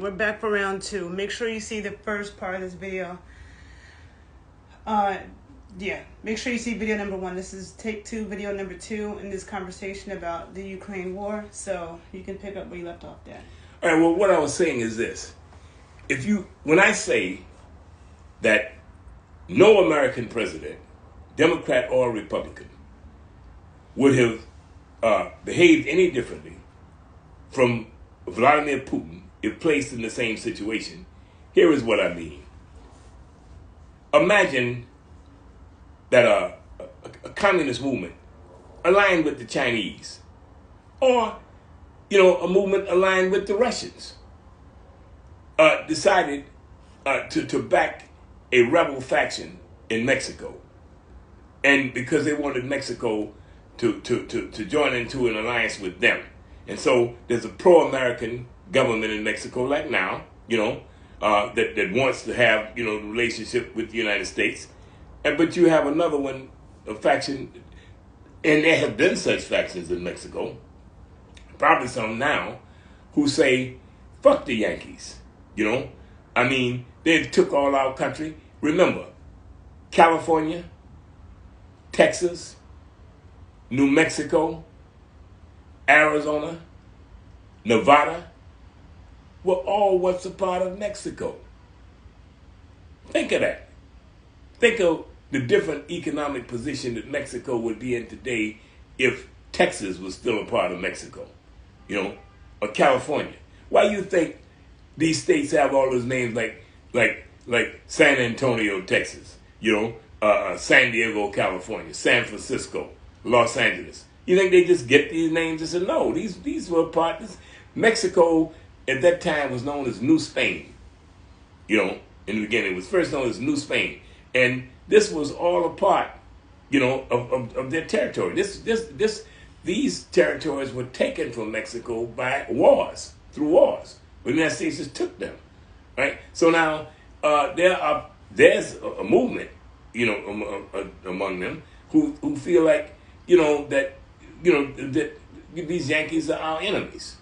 we're back for round two. Make sure you see the first part of this video. Make sure you see video number one. This is take two, video number two in this conversation about the Ukraine war. So you can pick up where you left off there. All right, well, what I was saying is this. When I say that no American president, Democrat or Republican, would have behaved any differently from Vladimir Putin if placed in the same situation, here is what I mean. Imagine that a communist movement aligned with the Chinese, or a movement aligned with the Russians, decided to back a rebel faction in Mexico, and because they wanted Mexico to join into an alliance with them. And so there's a pro-American government in Mexico like now, that wants to have, a relationship with the United States. But you have another one, a faction, and there have been such factions in Mexico, probably some now, who say, fuck the Yankees, they took all our country. Remember, California, Texas, New Mexico, Arizona, Nevada were all once a part of Mexico. Think of that. Think of the different economic position that Mexico would be in today if Texas was still a part of Mexico, or California. Why do you think these states have all those names like San Antonio, Texas, San Diego, California, San Francisco, Los Angeles? You think they just get these names and say, no, these were partners. Mexico at that time was known as New Spain. In the beginning, it was first known as New Spain. And this was all a part, of their territory. These territories were taken from Mexico by through wars. But the United States just took them, right? So now there's a movement, among them who feel like, that these Yankees are our enemies.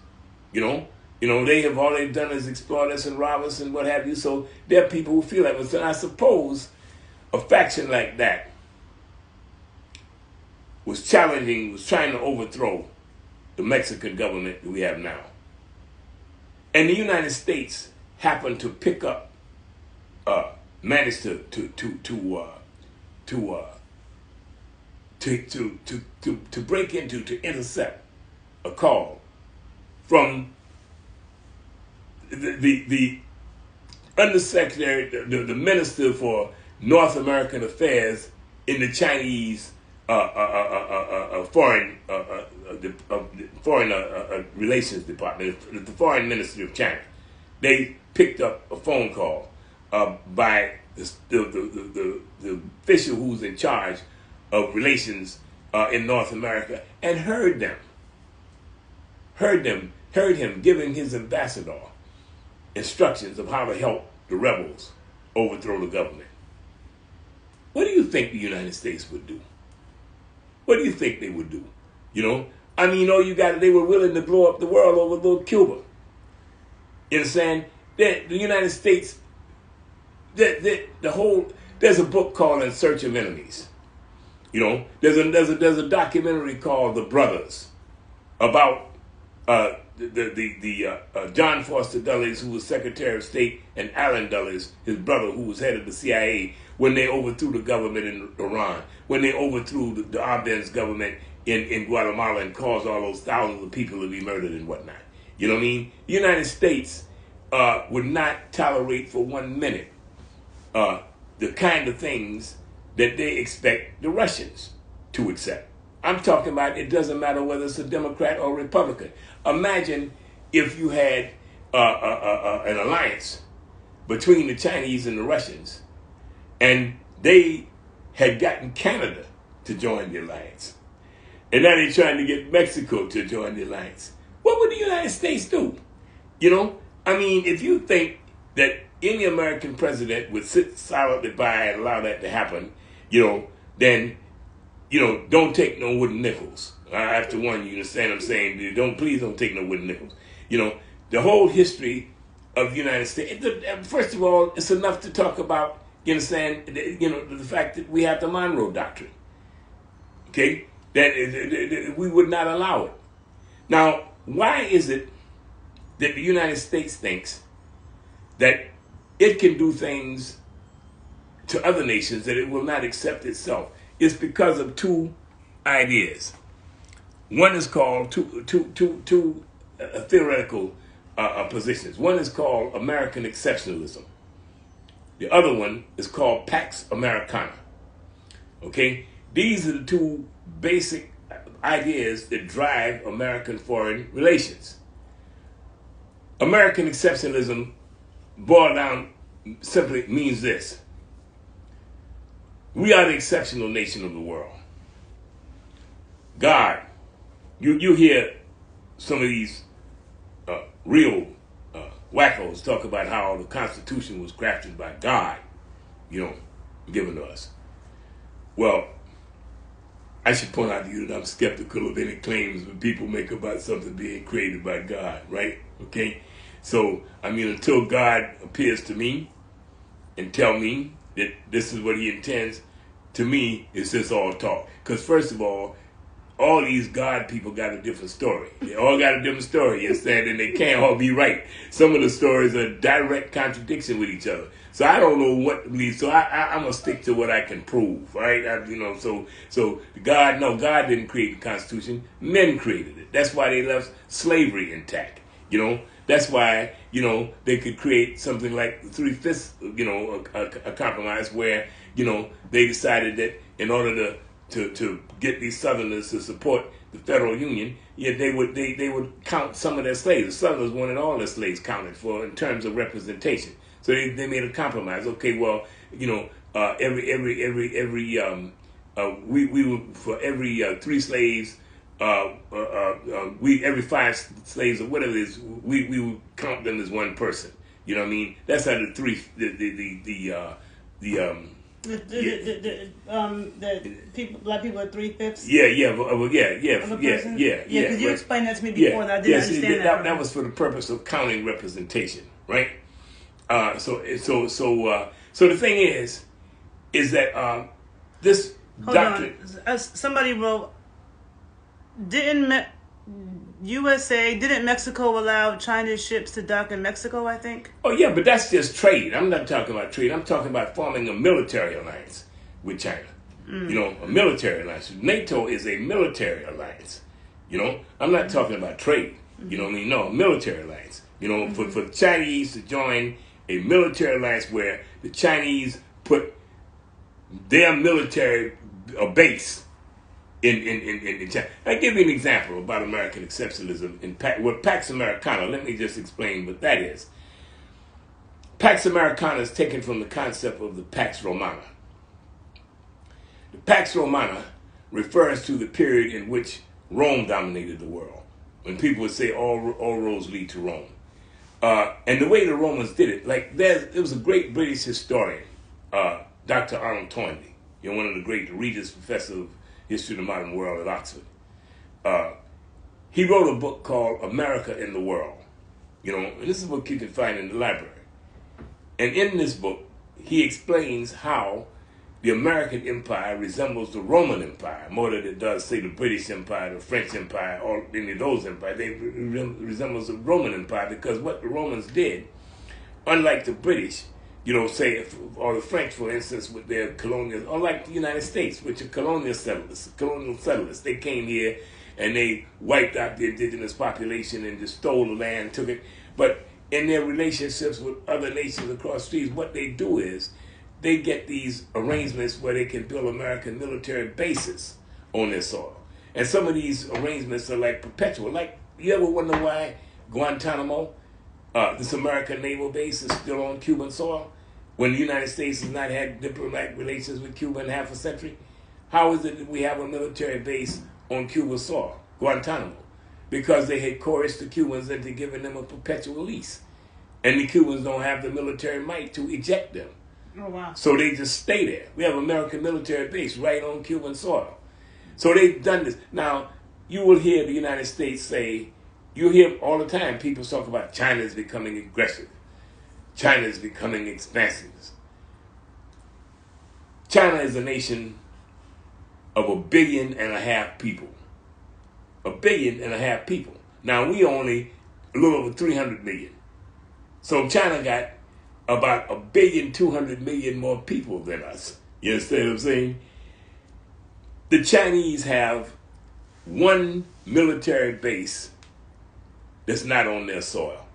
They have all they've done is exploit us and rob us and what have you. So there are people who feel that. But so I suppose a faction like that was trying to overthrow the Mexican government that we have now. And the United States happened to pick up, managed to break into, to intercept a call from the undersecretary, the minister for North American Affairs in the Chinese foreign relations department, the foreign ministry of China. They picked up a phone call by the official who's in charge of relations in North America, and heard him giving his ambassador instructions of how to help the rebels overthrow the government. What do you think the United States would do? What do you think they would do? They were willing to blow up the world over little Cuba. You understand? The United States, there's a book called In Search of Enemies. There's a documentary called The Brothers about John Foster Dulles, who was Secretary of State, and Allen Dulles, his brother, who was head of the CIA, when they overthrew the government in Iran, when they overthrew the Arbenz government in Guatemala and caused all those thousands of people to be murdered and whatnot. You know what I mean? The United States would not tolerate for 1 minute the kind of things that they expect the Russians to accept. I'm talking about, it doesn't matter whether it's a Democrat or Republican. Imagine if you had an alliance between the Chinese and the Russians, and they had gotten Canada to join the alliance. And now they're trying to get Mexico to join the alliance. What would the United States do? If you think that any American president would sit silently by and allow that to happen, then, don't take no wooden nickels. I have to warn you, understand what I'm saying? Please don't take no wooden nickels. The whole history of the United States. First of all, it's enough to talk about, you understand, the fact that we have the Monroe Doctrine. Okay? That we would not allow it. Now, why is it that the United States thinks that it can do things to other nations that it will not accept itself? It's because of two ideas. One is called two theoretical positions. One is called American exceptionalism. The other one is called Pax Americana. Okay? These are the two basic ideas that drive American foreign relations. American exceptionalism, boiled down, simply means this. We are the exceptional nation of the world. God, you hear some of these real wackos talk about how the Constitution was crafted by God, given to us. Well, I should point out to you that I'm skeptical of any claims that people make about something being created by God, right? Okay? So, until God appears to me and tell me that this is what he intends, to me, it's just all talk. Because first of all these God people got a different story. They all got a different story, and they can't all be right. Some of the stories are direct contradiction with each other. So I don't know what to believe. So I'm gonna stick to what I can prove, right? So God didn't create the Constitution. Men created it. That's why they left slavery intact. That's why they could create something like 3/5, a compromise where they decided that in order to get these Southerners to support the federal union, they would count some of their slaves. The Southerners wanted all their slaves counted for in terms of representation. So they made a compromise. Okay, well, we would, for every 3 slaves, every 5 slaves or whatever it is, we would count them as one person. You know what I mean? That's how the black people are 3/5. Yeah. Because you explained that to me before, that I didn't understand that. That was for the purpose of counting representation, right? So the thing is that this doctrine. Somebody wrote, didn't Mexico allow China's ships to dock in Mexico, I think? Oh, yeah, but that's just trade. I'm not talking about trade. I'm talking about forming a military alliance with China. A military alliance. NATO is a military alliance. I'm not talking about trade. You know what I mean? No, a military alliance. For the Chinese to join a military alliance where the Chinese put their military base in China. I'll give you an example about American exceptionalism with Pax Americana. Let me just explain what that is. Pax Americana is taken from the concept of the Pax Romana. The Pax Romana refers to the period in which Rome dominated the world. When people would say all roads lead to Rome. And the way the Romans did it, there was a great British historian, Dr. Arnold Toynbee, one of the great Regis Professor of History of the Modern World at Oxford. He wrote a book called America in the World. And this is a book you can find in the library. And in this book, he explains how the American Empire resembles the Roman Empire more than it does, say, the British Empire, the French Empire, or any of those empires. They resembles the Roman Empire because what the Romans did, unlike the British, or the French, for instance, with their colonial, unlike the United States, which are colonial settlers, they came here and they wiped out the indigenous population and just stole the land, took it. But in their relationships with other nations across the seas, what they do is they get these arrangements where they can build American military bases on their soil. And some of these arrangements are like perpetual. Like, you ever wonder why Guantanamo, this American naval base, is still on Cuban soil when the United States has not had diplomatic relations with Cuba in half a century? How is it that we have a military base on Cuban soil, Guantanamo? Because they had coerced the Cubans into giving them a perpetual lease. And the Cubans don't have the military might to eject them. Oh, wow. So they just stay there. We have an American military base right on Cuban soil. So they've done this. Now, you will hear the United States say, you hear all the time people talk about China is becoming aggressive. China is becoming expansive. China is a nation of 1.5 billion people. 1.5 billion people. Now we only a little over 300 million. So China got about 1.2 billion more people than us. You understand what I'm saying? The Chinese have one military base that's not on their soil.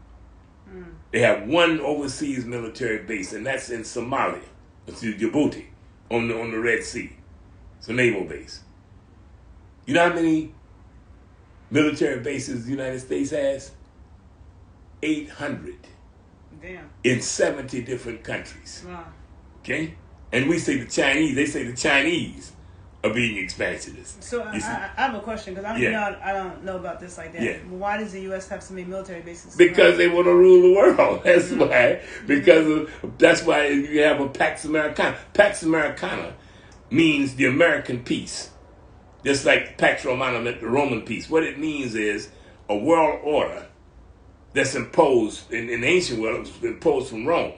They have one overseas military base, and that's in Somalia. It's Djibouti, on the Red Sea. It's a naval base. You know how many military bases the United States has? 800. Damn. In 70 different countries. Wow. Okay? And we say the Chinese, they say the Chinese are being expansionist. So I have a question, because I don't know about this like that. Yeah. Why does the U.S. have so many military bases? Because they want to rule the world. That's why. That's why you have a Pax Americana. Pax Americana means the American peace. Just like Pax Romana meant the Roman peace. What it means is a world order that's imposed, in the ancient world, it was imposed from Rome.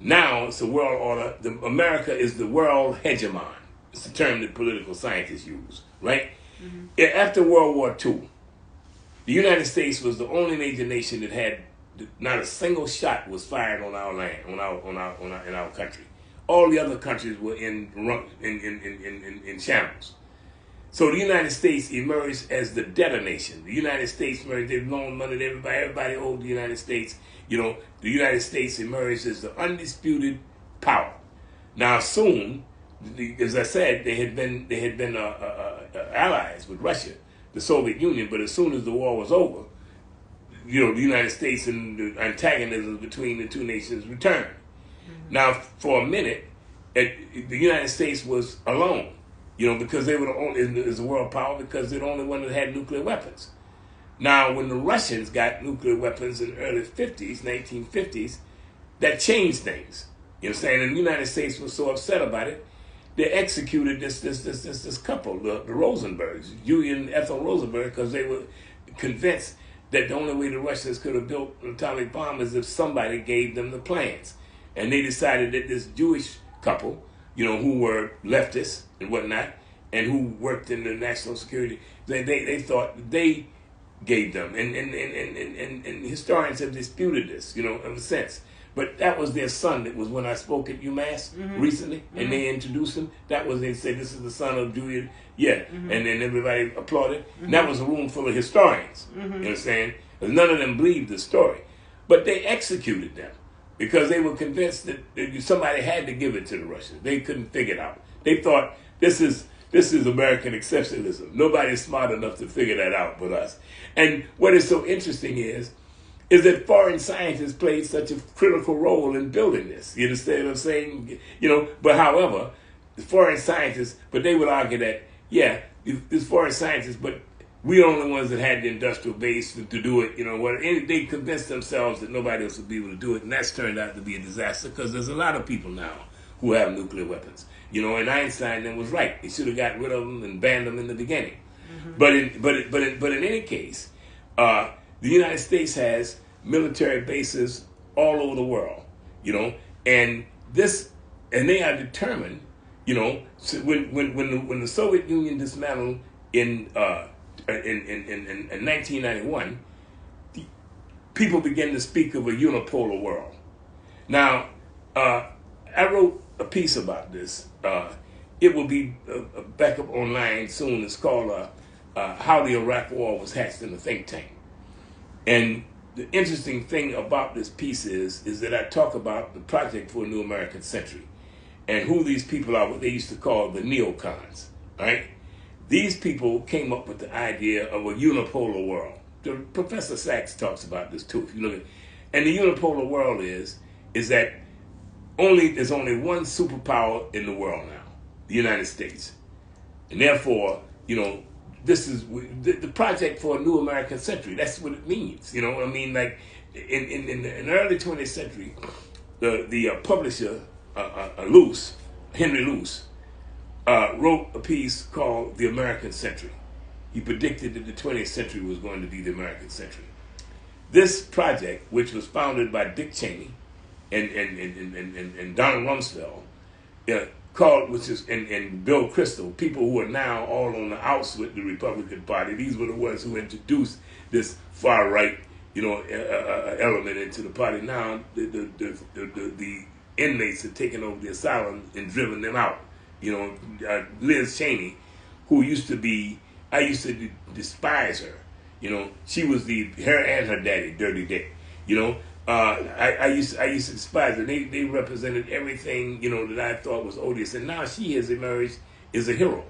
Now it's a world order. America is the world hegemon. It's the term that political scientists use, right? After World War II, the United States was the only major nation that had not a single shot was fired on our land, in our country. All the other countries were in shambles. So the United States emerged as the debtor nation. The United States emerged, they loaned money to everybody. Everybody owed the United States. You know, the United States emerged as the undisputed power. Now soon, as I said, they had been allies with Russia, the Soviet Union. But as soon as the war was over, you know, the United States and the antagonism between the two nations returned. Now, for a minute, the United States was alone. You know, because they were the only, as a world power, because they're the only one that had nuclear weapons. Now, when the Russians got nuclear weapons in the early 50s, 1950s, that changed things. You know what I'm saying? And the United States was so upset about it, they executed this couple, the Rosenbergs, Julian and Ethel Rosenberg, because they were convinced that the only way the Russians could have built an atomic bomb is if somebody gave them the plans. And they decided that this Jewish couple, you know, who were leftists and whatnot, and who worked in the national security, they thought they gave them. And historians have disputed this, you know, in a sense. But that was their son. That was when I spoke at UMass recently, and they introduced him. That was, they said, this is the son of Julia. Yeah. And then everybody applauded. And that was a room full of historians. You know what I'm saying? Because none of them believed the story. But they executed them, because they were convinced that somebody had to give it to the Russians. They couldn't figure it out. They thought, this is American exceptionalism. Nobody's smart enough to figure that out but us. And what is so interesting is that foreign scientists played such a critical role in building this. You understand what I'm saying? You know, but however, the foreign scientists, but they would argue that, yeah, these foreign scientists, but we're the only ones that had the industrial base to do it. You know what? They convinced themselves that nobody else would be able to do it, and that's turned out to be a disaster, because there's a lot of people now who have nuclear weapons. You know, and Einstein then was right. He should have got rid of them and banned them in the beginning. But in any case, the United States has military bases all over the world. You know, and they are determined. You know, so when the Soviet Union dismantled in 1991, people began to speak of a unipolar world. Now, I wrote a piece about this. It will be back up online soon. It's called How the Iraq War Was Hatched in a Think Tank. And the interesting thing about this piece is that I talk about the Project for a New American Century and who these people are, what they used to call the neocons, right? These people came up with the idea of a unipolar world. Professor Sachs talks about this too, if you look at it. And the unipolar world is that there's only one superpower in the world now, the United States. And therefore, you know, this is the Project for a New American Century. That's what it means. You know what I mean? Like in the early 20th century, the publisher, Henry Luce, wrote a piece called The American Century. He predicted that the 20th century was going to be the American century. This project, which was founded by Dick Cheney and Donald Rumsfeld, called, which is and Bill Kristol, people who are now all on the outs with the Republican Party. These were the ones who introduced this far right, element into the party. Now the inmates have taken over the asylum and driven them out. Liz Cheney, who used to be, I used to despise her. She was her and her daddy, Dirty Dick. I used to despise her. They represented everything, that I thought was odious. And now she has emerged as a hero,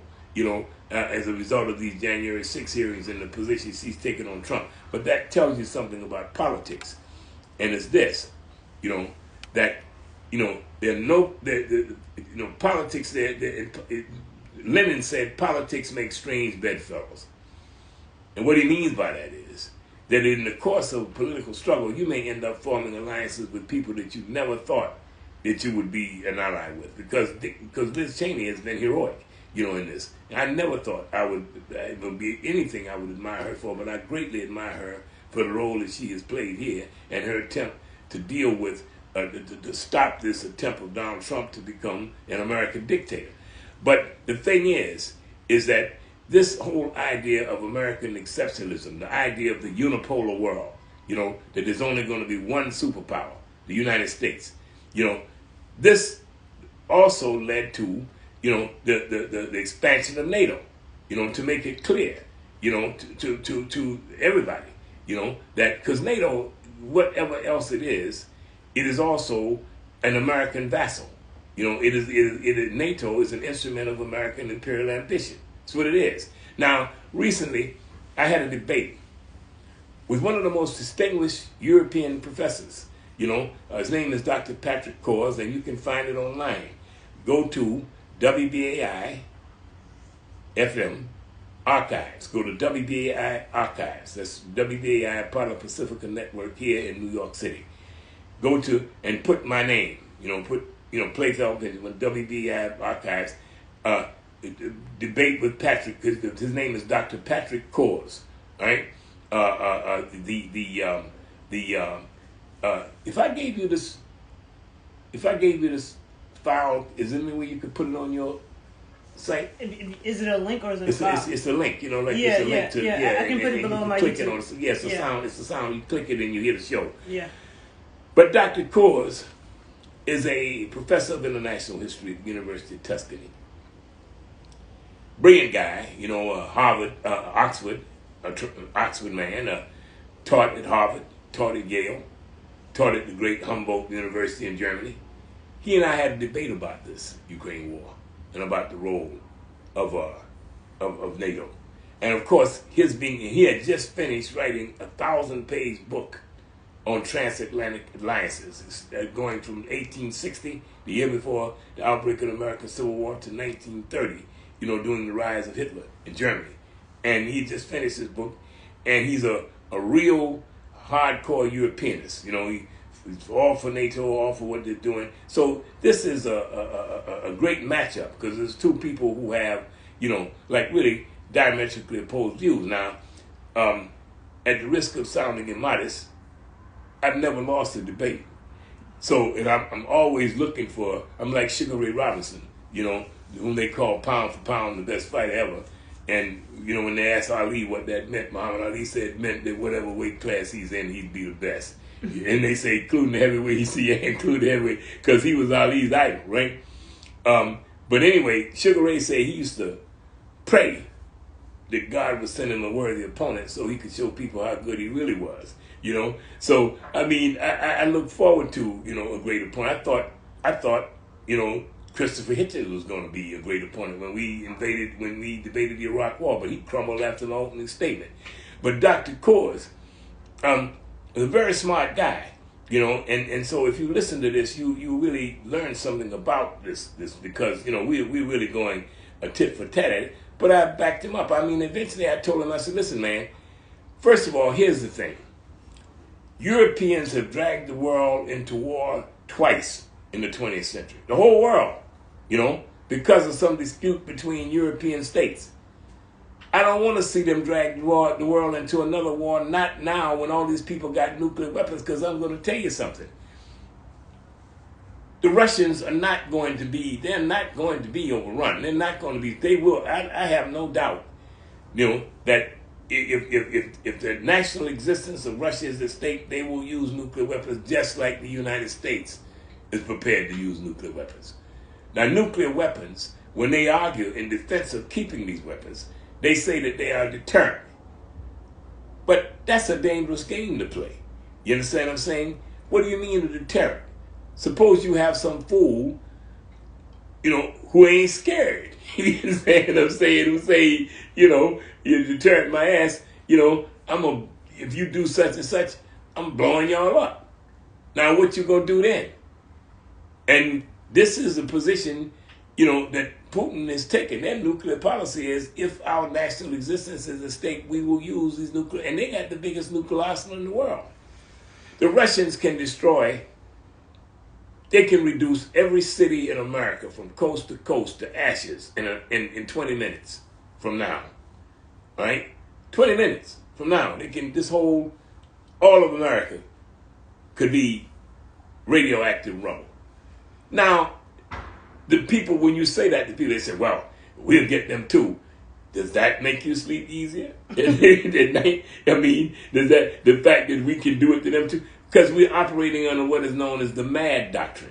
as a result of these January 6 hearings and the position she's taken on Trump. But that tells you something about politics. And it's this, that, there are no, politics, Lenin said politics make strange bedfellows. And what he means by that is that in the course of political struggle, you may end up forming alliances with people that you never thought that you would be an ally with, because Liz Cheney has been heroic, in this. And I never thought I would be anything I would admire her for, but I greatly admire her for the role that she has played here and her attempt to deal with, to stop this attempt of Donald Trump to become an American dictator. But the thing is that this whole idea of American exceptionalism, the idea of the unipolar world, that there's only going to be one superpower, the United States, this also led to, the expansion of NATO, to make it clear, to everybody, that because NATO, whatever else it is also an American vassal. NATO is an instrument of American imperial ambition. That's what it is. Now, recently, I had a debate with one of the most distinguished European professors. His name is Dr. Patrick Kors, and you can find it online. Go to WBAI FM Archives. Go to WBAI Archives. That's WBAI, part of Pacifica Network here in New York City. Go to and put my name. Playfeld Benjamin, WBAI Archives. Debate with Patrick. His name is Dr. Patrick Kors. All right. If I gave you this file, is there any way you could put it on your site? Is it a link or is it a file? It's a link. It's a link to I can put it below my click YouTube. It's a sound. It's a sound. You click it and you hear the show. Yeah. But Dr. Kors is a professor of international history at the University of Tuscany. Brilliant guy, Harvard, Oxford man, taught at Harvard, taught at Yale, taught at the great Humboldt University in Germany. He and I had a debate about this Ukraine war and about the role of NATO. And of course, he had just finished writing a 1,000-page book on transatlantic alliances, going from 1860, the year before the outbreak of the American Civil War, to 1930, during the rise of Hitler in Germany. And he just finished his book, and he's a real hardcore Europeanist. He's all for NATO, all for what they're doing. So this is a great matchup, because there's two people who have, really diametrically opposed views. Now, at the risk of sounding immodest, I've never lost a debate. So, and I'm always looking for, I'm like Sugar Ray Robinson, whom they call pound for pound the best fighter ever. And, when they asked Ali what that meant, Muhammad Ali said it meant that whatever weight class he's in, he'd be the best. And they say, including the heavyweight, he said, include the heavyweight, because he was Ali's idol, right? But anyway, Sugar Ray said he used to pray that God was sending a worthy opponent so he could show people how good he really was. So I mean, I look forward to a great opponent. I thought Christopher Hitchens was going to be a great opponent when we debated the Iraq War, but he crumbled after the opening statement. But Dr. Kors, is a very smart guy, and so if you listen to this, you really learn something about this because we're really going a tit for tat at it. But I backed him up. I mean, eventually I told him, I said, listen, man, first of all, here's the thing. Europeans have dragged the world into war twice in the 20th century. The whole world, because of some dispute between European states. I don't want to see them drag the world into another war, not now when all these people got nuclear weapons, because I'm going to tell you something. the Russians are not going to be, they're not going to be overrun. They're not going to be, they will, I have no doubt, that if the national existence of Russia is at stake, they will use nuclear weapons just like the United States is prepared to use nuclear weapons. Now, nuclear weapons, when they argue in defense of keeping these weapons, they say that they are a deterrent. But that's a dangerous game to play. You understand what I'm saying? What do you mean a deterrent? Suppose you have some fool, who ain't scared. You understand what I'm saying? Who say, you're deterrent my ass, if you do such and such, I'm blowing y'all up. Now what you gonna do then? And this is a position, that Putin is taking. Their nuclear policy is, if our national existence is at stake, we will use these nuclear, and they got the biggest nuclear arsenal in the world. The Russians can destroy, they can reduce every city in America from coast to ashes in 20 minutes from now. Right? 20 minutes from now. They can, all of America could be radioactive rubble. Now, the people, when you say that to people, they say, well, we'll get them too. Does that make you sleep easier at night? I mean, does that, the fact that we can do it to them too? Because we're operating under what is known as the MAD doctrine.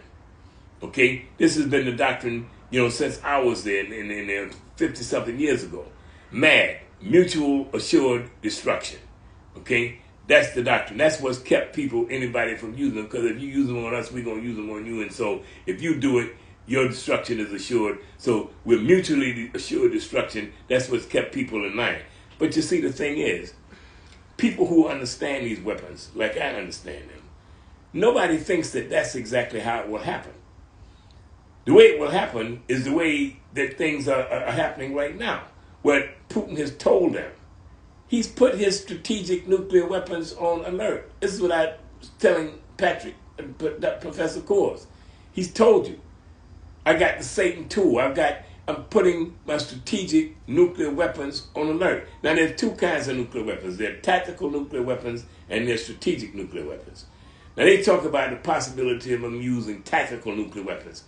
Okay? This has been the doctrine, since I was there in 50-something years ago. MAD, mutual assured destruction. Okay? That's the doctrine. That's what's kept anybody from using them, because if you use them on us, we're going to use them on you. And so if you do it, your destruction is assured. So with mutually assured destruction, that's what's kept people in line. But you see, the thing is, people who understand these weapons, like I understand them, nobody thinks that that's exactly how it will happen. The way it will happen is the way that things are happening right now. What Putin has told them. He's put his strategic nuclear weapons on alert. This is what I was telling Patrick, Professor Kors. He's told you, I got the Satan tool. I'm putting my strategic nuclear weapons on alert. Now, there's two kinds of nuclear weapons. There are tactical nuclear weapons and there's strategic nuclear weapons. Now, they talk about the possibility of them using tactical nuclear weapons.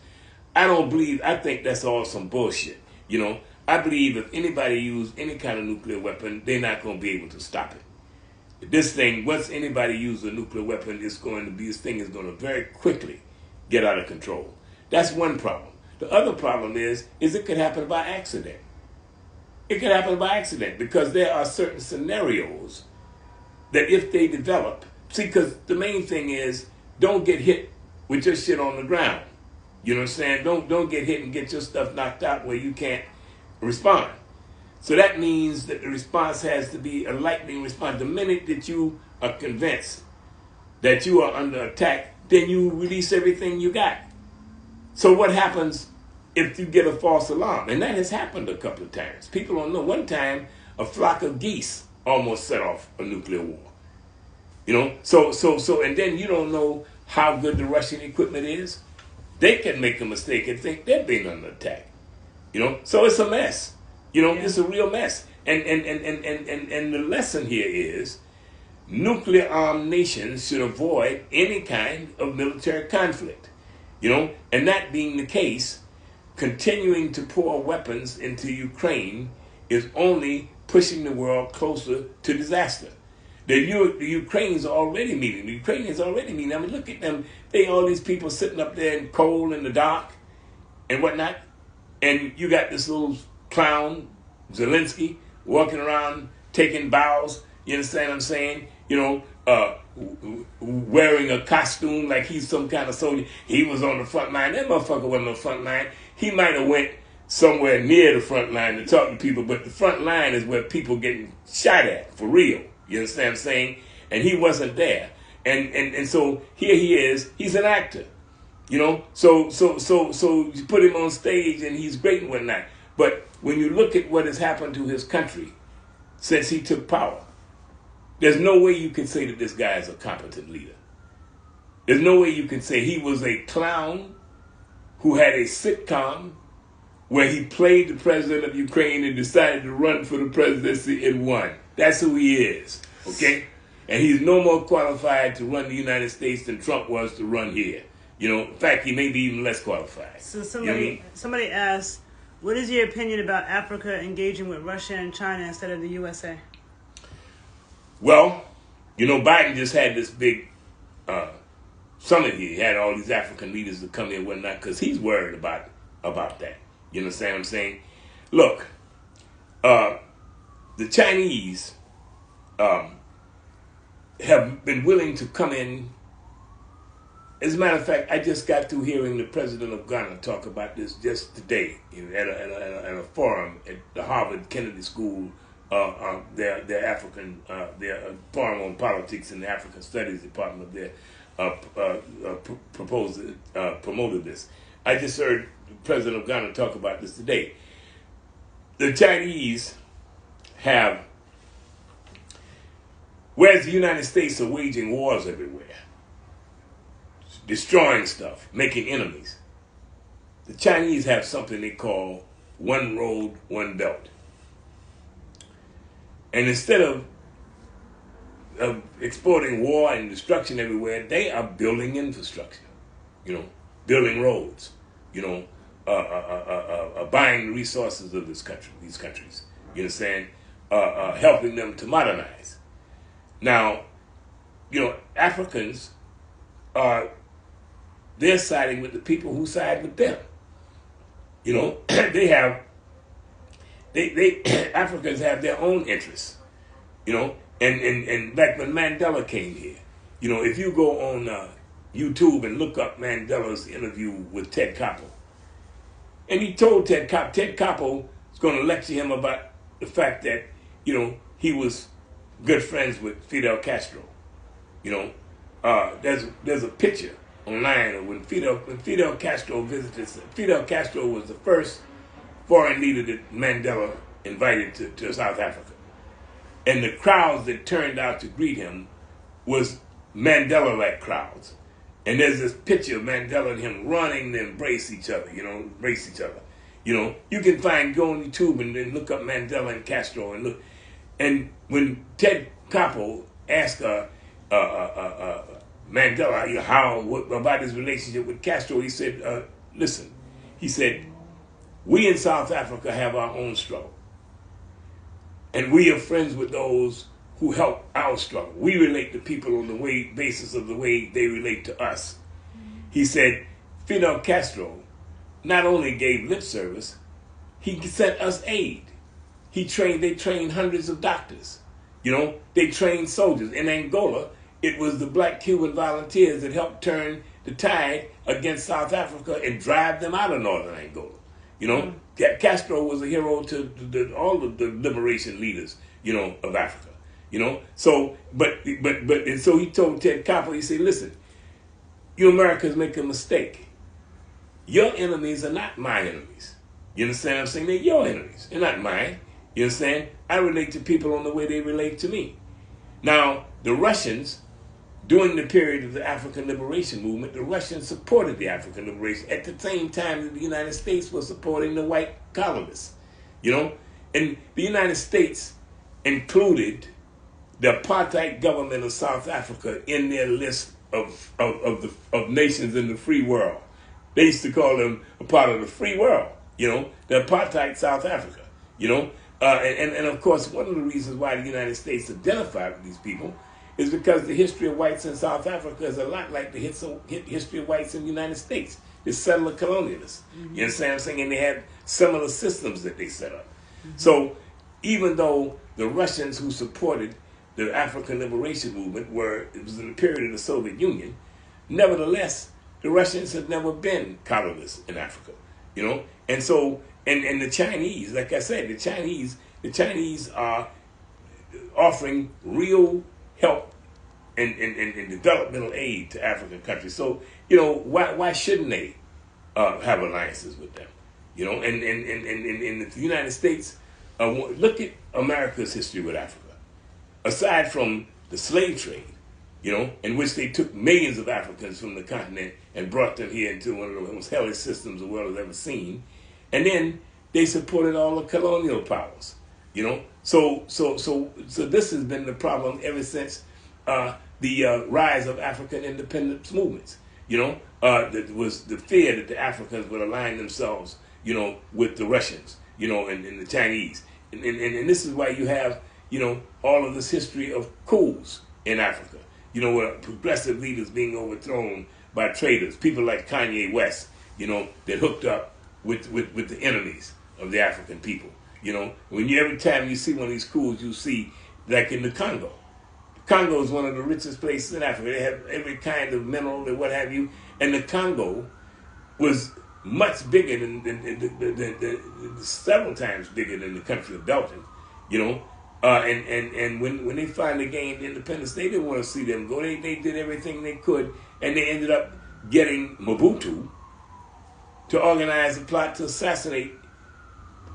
I think that's all some bullshit. I believe if anybody used any kind of nuclear weapon, they're not going to be able to stop it. This thing, once anybody uses a nuclear weapon, this thing is going to very quickly get out of control. That's one problem. The other problem is it could happen by accident. It could happen by accident because there are certain scenarios that if they develop, because the main thing is don't get hit with your shit on the ground. You know what I'm saying? Don't get hit and get your stuff knocked out where you can't respond. So that means that the response has to be a lightning response. The minute that you are convinced that you are under attack, then you release everything you got. So what happens if you get a false alarm? And that has happened a couple of times. People don't know. One time, a flock of geese almost set off a nuclear war. So, and then you don't know how good the Russian equipment is. They can make a mistake and think they're being under attack. So it's a mess. It's a real mess. And the lesson here is nuclear armed nations should avoid any kind of military conflict. And that being the case, continuing to pour weapons into Ukraine is only pushing the world closer to disaster. The Ukrainians are already meeting. The Ukrainians are already meeting. I mean, look at them. All these people sitting up there in cold in the dark and whatnot. And you got this little clown, Zelensky, walking around taking bows. You understand what I'm saying? Wearing a costume like he's some kind of soldier. He was on the front line. That motherfucker wasn't on the front line. He might have went somewhere near the front line to talk to people, but the front line is where people getting shot at, for real. You understand what I'm saying? And he wasn't there. And so here he is. He's an actor. So you put him on stage and he's great and whatnot. But when you look at what has happened to his country since he took power, there's no way you can say that this guy is a competent leader. There's no way you can say he was a clown who had a sitcom where he played the president of Ukraine and decided to run for the presidency and won. That's who he is, okay? And he's no more qualified to run the United States than Trump was to run here. You know, in fact, he may be even less qualified. So You know what I mean? somebody asked, what is your opinion about Africa engaging with Russia and China instead of the USA? Well, you know, Biden just had this big summit here. He had all these African leaders to come here and whatnot because he's worried about that. You understand what I'm saying? Look, the Chinese have been willing to come in. As a matter of fact, I just got through hearing the president of Ghana talk about this just today at a forum at the Harvard Kennedy School, their African their forum on politics in the African Studies Department of their promoted this. I just heard the president of Ghana talk about this today. The Chinese have, whereas the United States are waging wars everywhere, destroying stuff, making enemies, the Chinese have something they call one road, one belt. And instead of exporting war and destruction everywhere, they are building infrastructure, you know, building roads, you know, buying the resources of these countries, you understand, helping them to modernize. Now, you know, Africans they're siding with the people who side with them. You know, Africans have their own interests, you know, and back when Mandela came here, you know, if you go on YouTube and look up Mandela's interview with Ted Koppel, and he told Ted Koppel was going to lecture him about the fact that, you know, he was good friends with Fidel Castro. You know, there's a picture online of when Fidel Castro visited. Fidel Castro was the first foreign leader that Mandela invited to South Africa. And the crowds that turned out to greet him was Mandela-like crowds. And there's this picture of Mandela and him running to embrace each other, you know, You know, you can go on YouTube and then look up Mandela and Castro and look. And when Ted Koppel asked Mandela what about his relationship with Castro, he said, listen, he said, we in South Africa have our own struggle. And we are friends with those who help our struggle. We relate to people on the basis of the way they relate to us. He said, Fidel Castro not only gave lip service, he sent us aid. They trained hundreds of doctors. You know, they trained soldiers. In Angola, it was the black Cuban volunteers that helped turn the tide against South Africa and drive them out of northern Angola. You know, Castro was a hero to all of the liberation leaders, you know, of Africa. You know, so and so he told Ted Koppel, he said, listen, you Americans make a mistake. Your enemies are not my enemies. You understand what I'm saying? They're your enemies. They're not mine. You understand? I relate to people on the way they relate to me. Now, the Russians, during the period of the African liberation movement, the Russians supported the African liberation at the same time that the United States was supporting the white colonists. You know? And the United States included the apartheid government of South Africa in their list of nations in the free world. They used to call them a part of the free world, you know, the apartheid South Africa, you know. And of course, one of the reasons why the United States identified with these people is because the history of whites in South Africa is a lot like the history of whites in the United States. They're settler colonialists. Mm-hmm. You understand what I'm saying? And they had similar systems that they set up. Mm-hmm. So even though the Russians who supported the African liberation movement it was in the period of the Soviet Union, nevertheless, the Russians had never been colonists in Africa, you know? And so, and the Chinese, like I said, the Chinese are offering real help and developmental aid to African countries. So, you know, why shouldn't they have alliances with them? You know, and the United States, look at America's history with Africa. Aside from the slave trade, you know, in which they took millions of Africans from the continent and brought them here into one of the most hellish systems the world has ever seen. And then they supported all the colonial powers, you know. So this has been the problem ever since the rise of African independence movements. That was the fear that the Africans would align themselves, with the Russians, and the Chinese. And this is why you have, all of this history of coups in Africa, where progressive leaders being overthrown by traitors, people like Kanye West, that hooked up with the enemies of the African people. Every time you see one of these coups, you see, like in the Congo. Congo is one of the richest places in Africa. They have every kind of mineral and what have you. And the Congo was much bigger than several times bigger than the country of Belgium, And when they finally gained independence, they didn't want to see them go. They did everything they could, and they ended up getting Mobutu to organize a plot to assassinate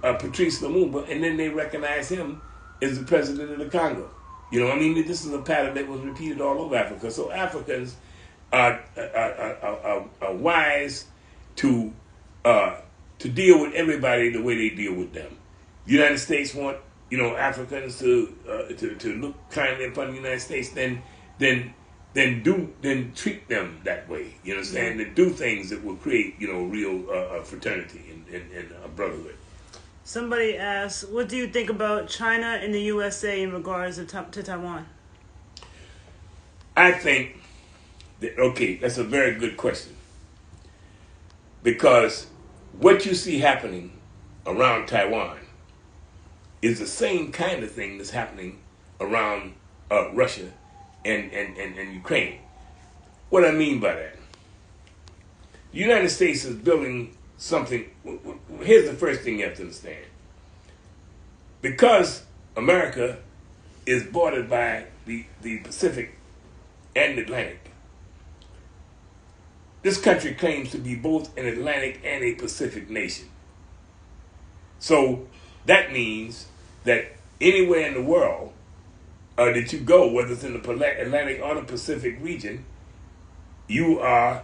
Patrice Lumumba, and then they recognized him as the president of the Congo. This is a pattern that was repeated all over Africa. So Africans are wise to deal with everybody the way they deal with them. The United States want Africans to look kindly upon the United States, then treat them that way. You understand? To do things that will create real fraternity and brotherhood. Somebody asks, what do you think about China and the USA in regards to Taiwan? I think that, that's a very good question. Because what you see happening around Taiwan is the same kind of thing that's happening around Russia and Ukraine. What I mean by that, the United States is building something. Here's the first thing you have to understand. Because America is bordered by the Pacific and Atlantic, this country claims to be both an Atlantic and a Pacific nation. So that means that anywhere in the world that you go, whether it's in the Atlantic or the Pacific region, you are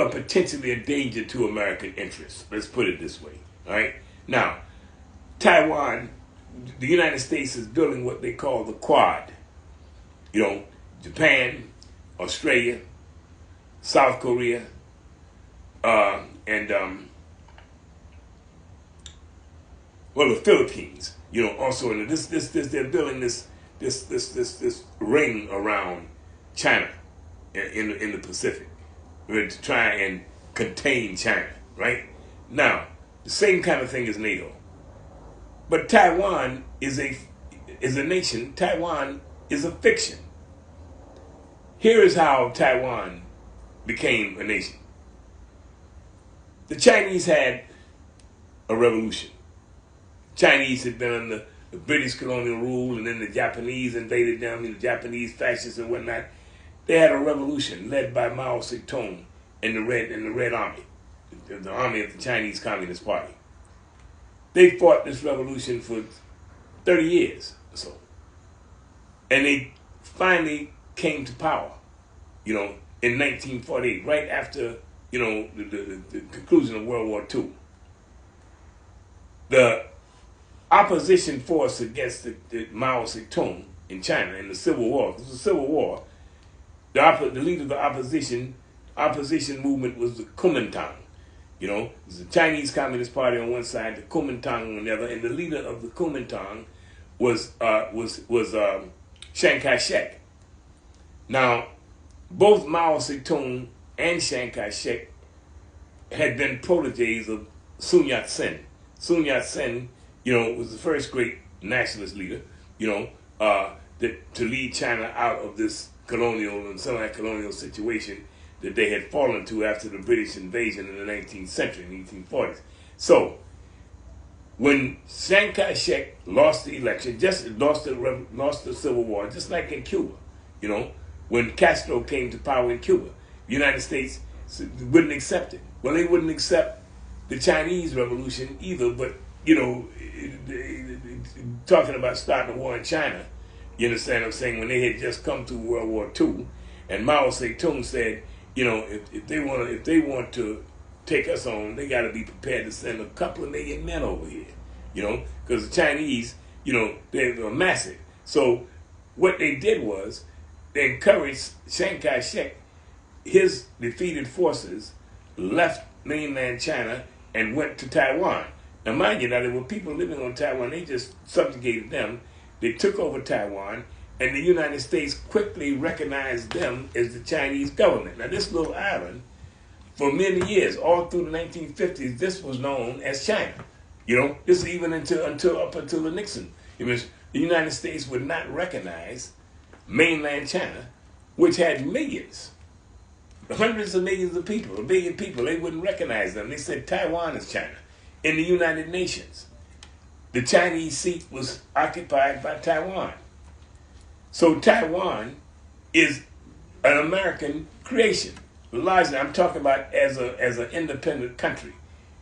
potentially a danger to American interests. Let's put it this way. All right. Now, Taiwan, the United States is building what they call the Quad. Japan, Australia, South Korea, and the Philippines. Also in this they're building this ring around China in the Pacific, to try and contain China. Right now, the same kind of thing as NATO. But Taiwan is a nation. Taiwan is a fiction. Here is how Taiwan became a nation. The Chinese had a revolution. Chinese had been under the British colonial rule, and then the Japanese invaded them, the Japanese fascists and whatnot. They had a revolution led by Mao Zedong and the Red Army, the army of the Chinese Communist Party. They fought this revolution for 30 years or so. And they finally came to power, in 1948, right after, the conclusion of World War II. The opposition force against the Mao Zedong in China in the Civil War, because the Civil War, the leader of the opposition movement was the Kuomintang. It was the Chinese Communist Party on one side, the Kuomintang on the other, and the leader of the Kuomintang was Chiang Kai-shek. Now, both Mao Zedong and Chiang Kai-shek had been proteges of Sun Yat-sen. Sun Yat-sen, was the first great nationalist leader, to lead China out of this colonial and semi-colonial situation that they had fallen to after the British invasion in the 19th century, 1940s. So, when Chiang Kai-shek lost the election, just lost the Civil War, just like in Cuba, when Castro came to power in Cuba, the United States wouldn't accept it. Well, they wouldn't accept the Chinese Revolution either, but, talking about starting a war in China, you understand what I'm saying, when they had just come through World War II, and Mao Zedong said, if they want to take us on, they got to be prepared to send a couple of million men over here, because the Chinese, they were massive. So what they did was they encouraged Chiang Kai-shek, his defeated forces left mainland China and went to Taiwan. Now, mind you, now there were people living on Taiwan. They just subjugated them. They took over Taiwan, and the United States quickly recognized them as the Chinese government. Now, this little island, for many years, all through the 1950s, this was known as China. You know, this is even up until the Nixon. It was, the United States would not recognize mainland China, which had millions, hundreds of millions of people, a billion people. They wouldn't recognize them. They said Taiwan is China. In the United Nations, the Chinese seat was occupied by Taiwan. So Taiwan is an American creation. Largely, I'm talking about as an independent country.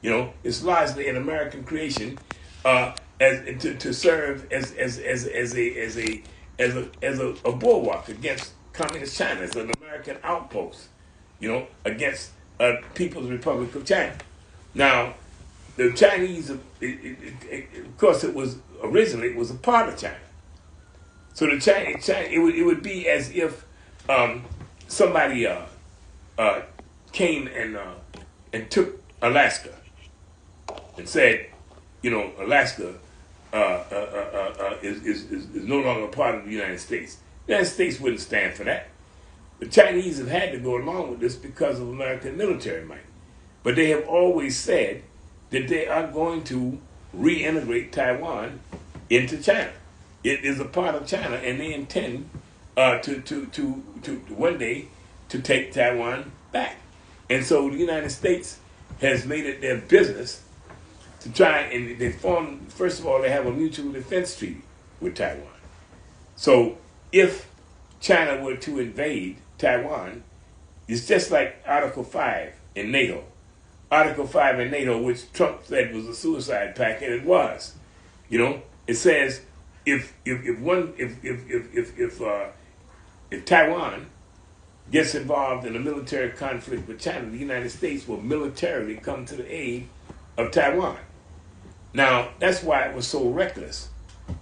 You know, it's largely an American creation, to serve as a bulwark against communist China, as an American outpost. You know, against People's Republic of China. Now, the Chinese, of course, it was originally a part of China. So the China, it would be as if somebody came and took Alaska and said, you know, Alaska is no longer a part of the United States. The United States wouldn't stand for that. The Chinese have had to go along with this because of American military might. But they have always said that they are going to reintegrate Taiwan into China. It is a part of China, and they intend to one day to take Taiwan back. And so the United States has made it their business to try, and they form, first of all, they have a mutual defense treaty with Taiwan. So if China were to invade Taiwan, it's just like Article 5 in NATO. Article 5 in NATO, which Trump said was a suicide pact, and it was. You know, it says if Taiwan gets involved in a military conflict with China, the United States will militarily come to the aid of Taiwan. Now, that's why it was so reckless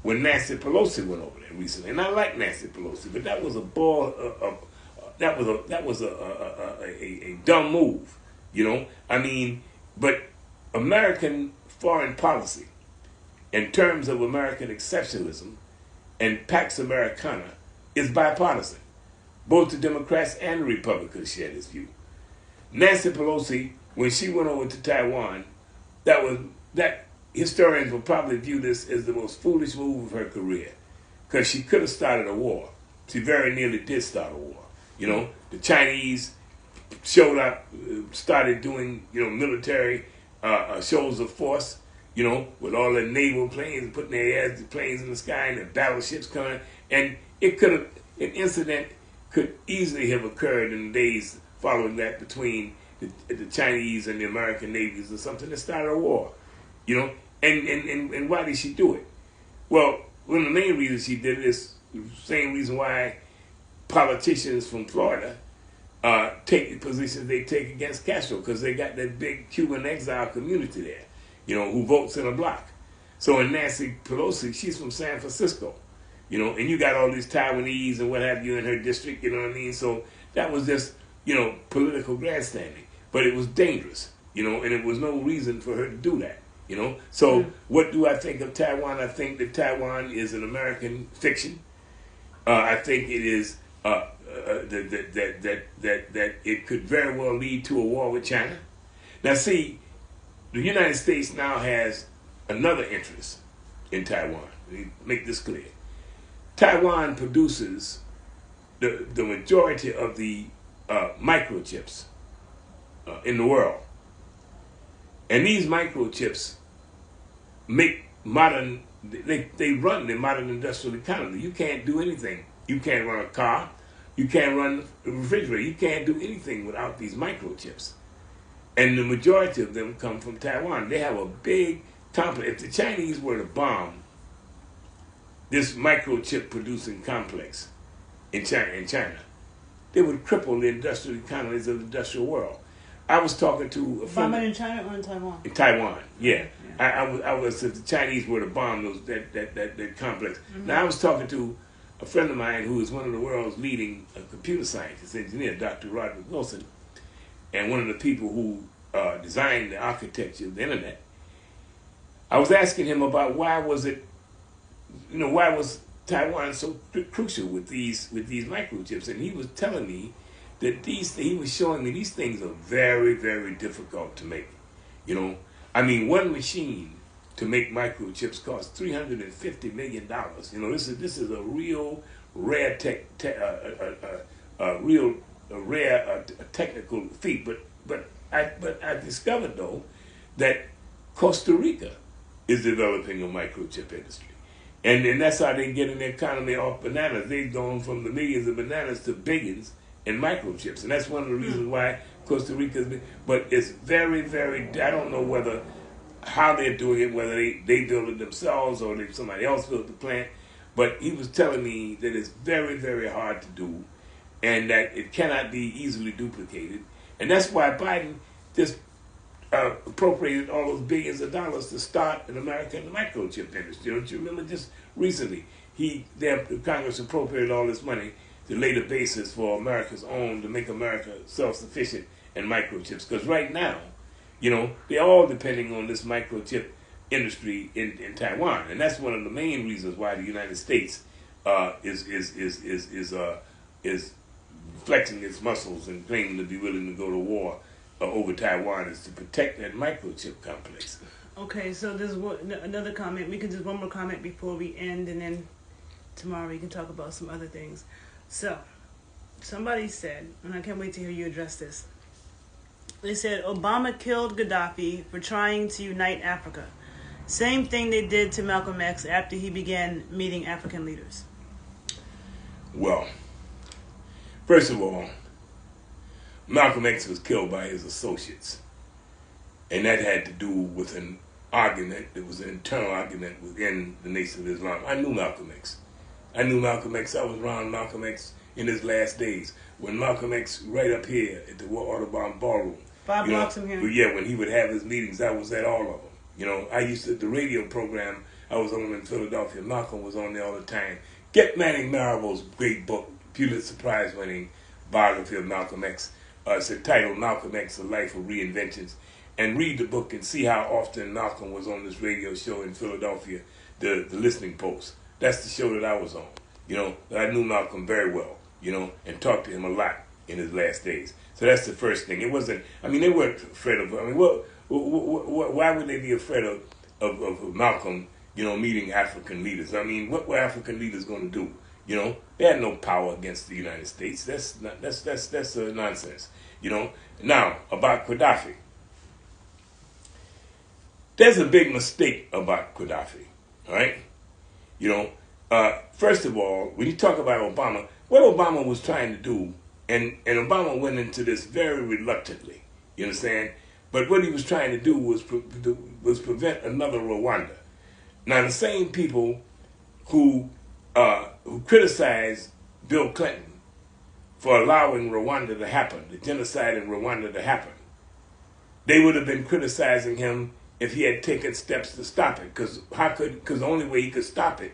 when Nancy Pelosi went over there recently. And I like Nancy Pelosi, but that was a a dumb move. You know, I mean, but American foreign policy, in terms of American exceptionalism and Pax Americana, is bipartisan. Both the Democrats and the Republicans share this view. Nancy Pelosi, when she went over to Taiwan, that historians will probably view this as the most foolish move of her career, because she could have started a war. She very nearly did start a war. You know, the Chinese showed up, started doing, you know, military shows of force, you know, with all their naval planes, putting their planes in the sky and the battleships coming. And an incident could easily have occurred in the days following that between the Chinese and the American navies or something that started a war, you know. And why did she do it? Well, one of the main reasons she did it is the same reason why politicians from Florida take the positions they take against Castro, because they got that big Cuban exile community there, you know, who votes in a block. So in Nancy Pelosi, she's from San Francisco, you know, and you got all these Taiwanese and what have you in her district, you know what I mean? So that was just, you know, political grandstanding. But it was dangerous, you know, and it was no reason for her to do that, you know. So what do I think of Taiwan? I think that Taiwan is an American fiction. I think it is that it could very well lead to a war with China. Now, see, the United States now has another interest in Taiwan. Let me make this clear. Taiwan produces the majority of the microchips in the world. And these microchips make modern, they run the modern industrial economy. You can't do anything. You can't run a car. You can't run a refrigerator. You can't do anything without these microchips. And the majority of them come from Taiwan. They have a big complex. If the Chinese were to bomb this microchip producing complex in China, they would cripple the industrial economies of the industrial world. I was talking to a friend. Bomb it in China or in Taiwan? In Taiwan, yeah. I was if the Chinese were to bomb that complex. Mm-hmm. Now I was talking to a friend of mine who is one of the world's leading computer scientists, engineer, Dr. Roderick Wilson, and one of the people who designed the architecture of the internet. I was asking him about why was Taiwan so crucial with these microchips, and he was telling me that he was showing me these things are very, very difficult to make. You know, I mean, one machine to make microchips costs $350 million. You know, this is a real rare technical feat. But I discovered though that Costa Rica is developing a microchip industry, and that's how they get in their economy off bananas. They've gone from the millions of bananas to billions in microchips, and that's one of the reasons why Costa Rica is big. But it's very, very. I don't know how they're doing it, whether they build it themselves or somebody else built the plant. But he was telling me that it's very, very hard to do, and that it cannot be easily duplicated. And that's why Biden just appropriated all those billions of dollars to start an American microchip industry. Don't you remember just recently? The Congress appropriated all this money to lay the basis for America's own, to make America self-sufficient in microchips. Because right now, you know, they're all depending on this microchip industry in Taiwan, and that's one of the main reasons why the United States is flexing its muscles and claiming to be willing to go to war over Taiwan, is to protect that microchip complex. Okay, so there's another comment. We can do one more comment before we end, and then tomorrow we can talk about some other things. So, somebody said, and I can't wait to hear you address this. They said Obama killed Gaddafi for trying to unite Africa. Same thing they did to Malcolm X after he began meeting African leaders. Well, first of all, Malcolm X was killed by his associates. And that had to do with an argument. It was an internal argument within the Nation of Islam. I knew Malcolm X. I was around Malcolm X in his last days. When Malcolm X, right up here at the War Audubon Ballroom. 5 blocks from here. Yeah, when he would have his meetings, I was at all of them. You know, the radio program I was on in Philadelphia, Malcolm was on there all the time. Get Manning Marable's great book, Pulitzer Prize winning biography of Malcolm X. It's entitled Malcolm X, A Life of Reinventions. And read the book and see how often Malcolm was on this radio show in Philadelphia, the Listening Post. That's the show that I was on. You know, I knew Malcolm very well, you know, and talked to him a lot in his last days. So that's the first thing. It wasn't, I mean, they weren't afraid of, I mean, why would they be afraid of Malcolm, you know, meeting African leaders? I mean, what were African leaders going to do? You know, they had no power against the United States. That's nonsense, you know. Now, about Gaddafi. There's a big mistake about Gaddafi, all right? You know, first of all, when you talk about Obama, what Obama was trying to do, and Obama went into this very reluctantly, you understand? But what he was trying to do was prevent another Rwanda. Now, the same people who criticized Bill Clinton for allowing Rwanda to happen, the genocide in Rwanda to happen, they would have been criticizing him if he had taken steps to stop it. Because the only way he could stop it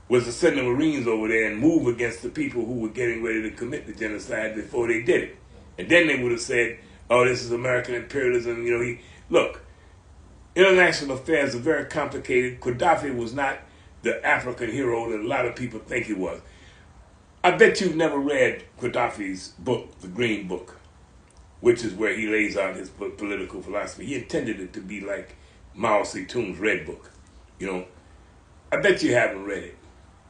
was to send the Marines over there and move against the people who were getting ready to commit the genocide before they did it. And then they would have said, oh, this is American imperialism. You know, look, international affairs are very complicated. Gaddafi was not the African hero that a lot of people think he was. I bet you've never read Gaddafi's book, The Green Book, which is where he lays out his political philosophy. He intended it to be like Mao Zedong's Red Book, you know. I bet you haven't read it,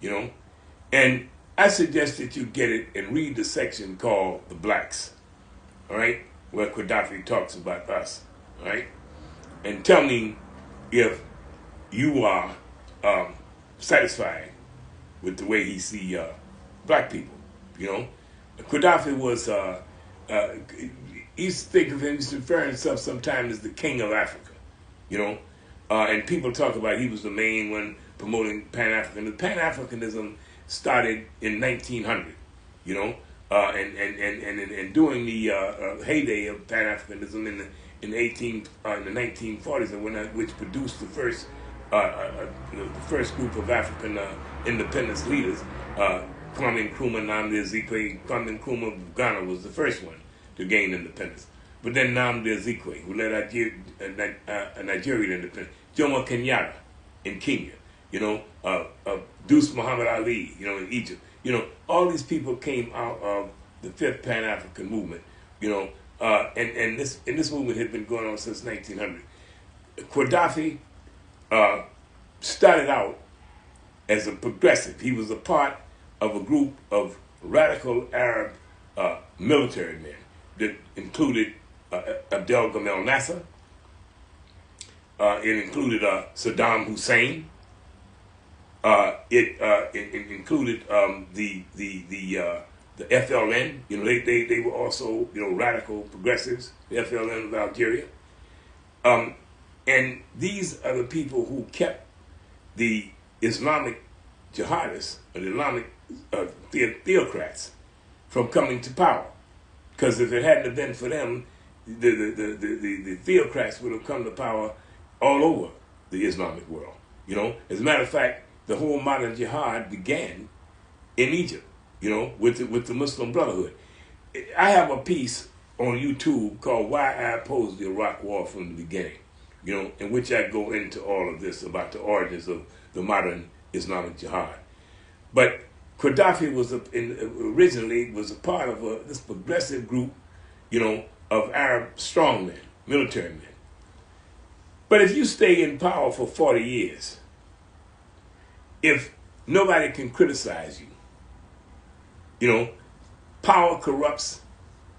you know. And I suggest that you get it and read the section called The Blacks, all right, where Gaddafi talks about us, all right? And tell me if you are satisfied with the way he see black people, you know. Gaddafi was, he used to think of him, he used to refer himself sometimes as the king of Africa, you know. And people talk about he was the main one promoting Pan-Africanism. Pan-Africanism started in 1900, you know, and during the heyday of Pan-Africanism in the 1940s, which produced the first group of African independence leaders. Kwame Nkrumah, Nnamdi Azikiwe. Kwame Nkrumah of Ghana was the first one to gain independence. But then Nnamdi Azikiwe, who led Nigerian independence. Jomo Kenyatta in Kenya. Deuce Muhammad Ali, in Egypt. All these people came out of the Fifth Pan-African movement. And this movement had been going on since 1900. Gaddafi started out as a progressive. He was a part of a group of radical Arab military men that included Abdel Gamal Nasser. It included Saddam Hussein. It included the FLN. They were also radical progressives. The FLN of Algeria. And these are the people who kept the Islamic jihadists, or the Islamic theocrats, from coming to power. Because if it hadn't have been for them, the theocrats would have come to power all over the Islamic world. As a matter of fact, the whole modern jihad began in Egypt, with the Muslim Brotherhood. I have a piece on YouTube called "Why I Opposed the Iraq War from the Beginning," in which I go into all of this about the origins of the modern Islamic jihad. But Gaddafi originally was a part of this progressive group, of Arab strongmen, military men. But if you stay in power for 40 years, if nobody can criticize you, power corrupts,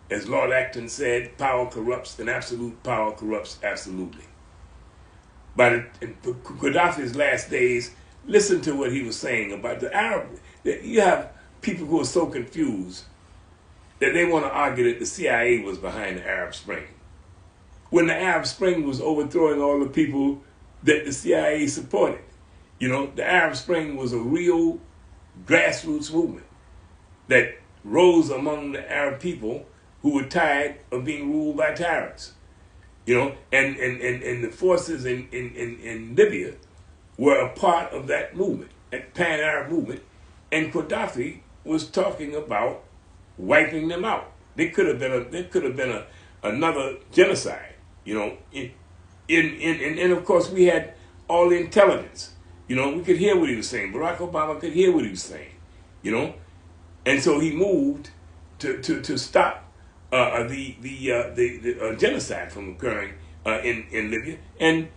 as Lord Acton said, power corrupts, and absolute power corrupts absolutely. But in Gaddafi's last days, listen to what he was saying about the Arab. You have people who are so confused that they want to argue that the CIA was behind the Arab Spring, when the Arab Spring was overthrowing all the people that the CIA supported. The Arab Spring was a real grassroots movement that rose among the Arab people who were tired of being ruled by tyrants. And the forces in Libya were a part of that movement, that pan-Arab movement, and Gaddafi was talking about wiping them out. There could have been another genocide, and of course we had all the intelligence. We could hear what he was saying. Barack Obama could hear what he was saying, and so he moved to stop the genocide from occurring in Libya, and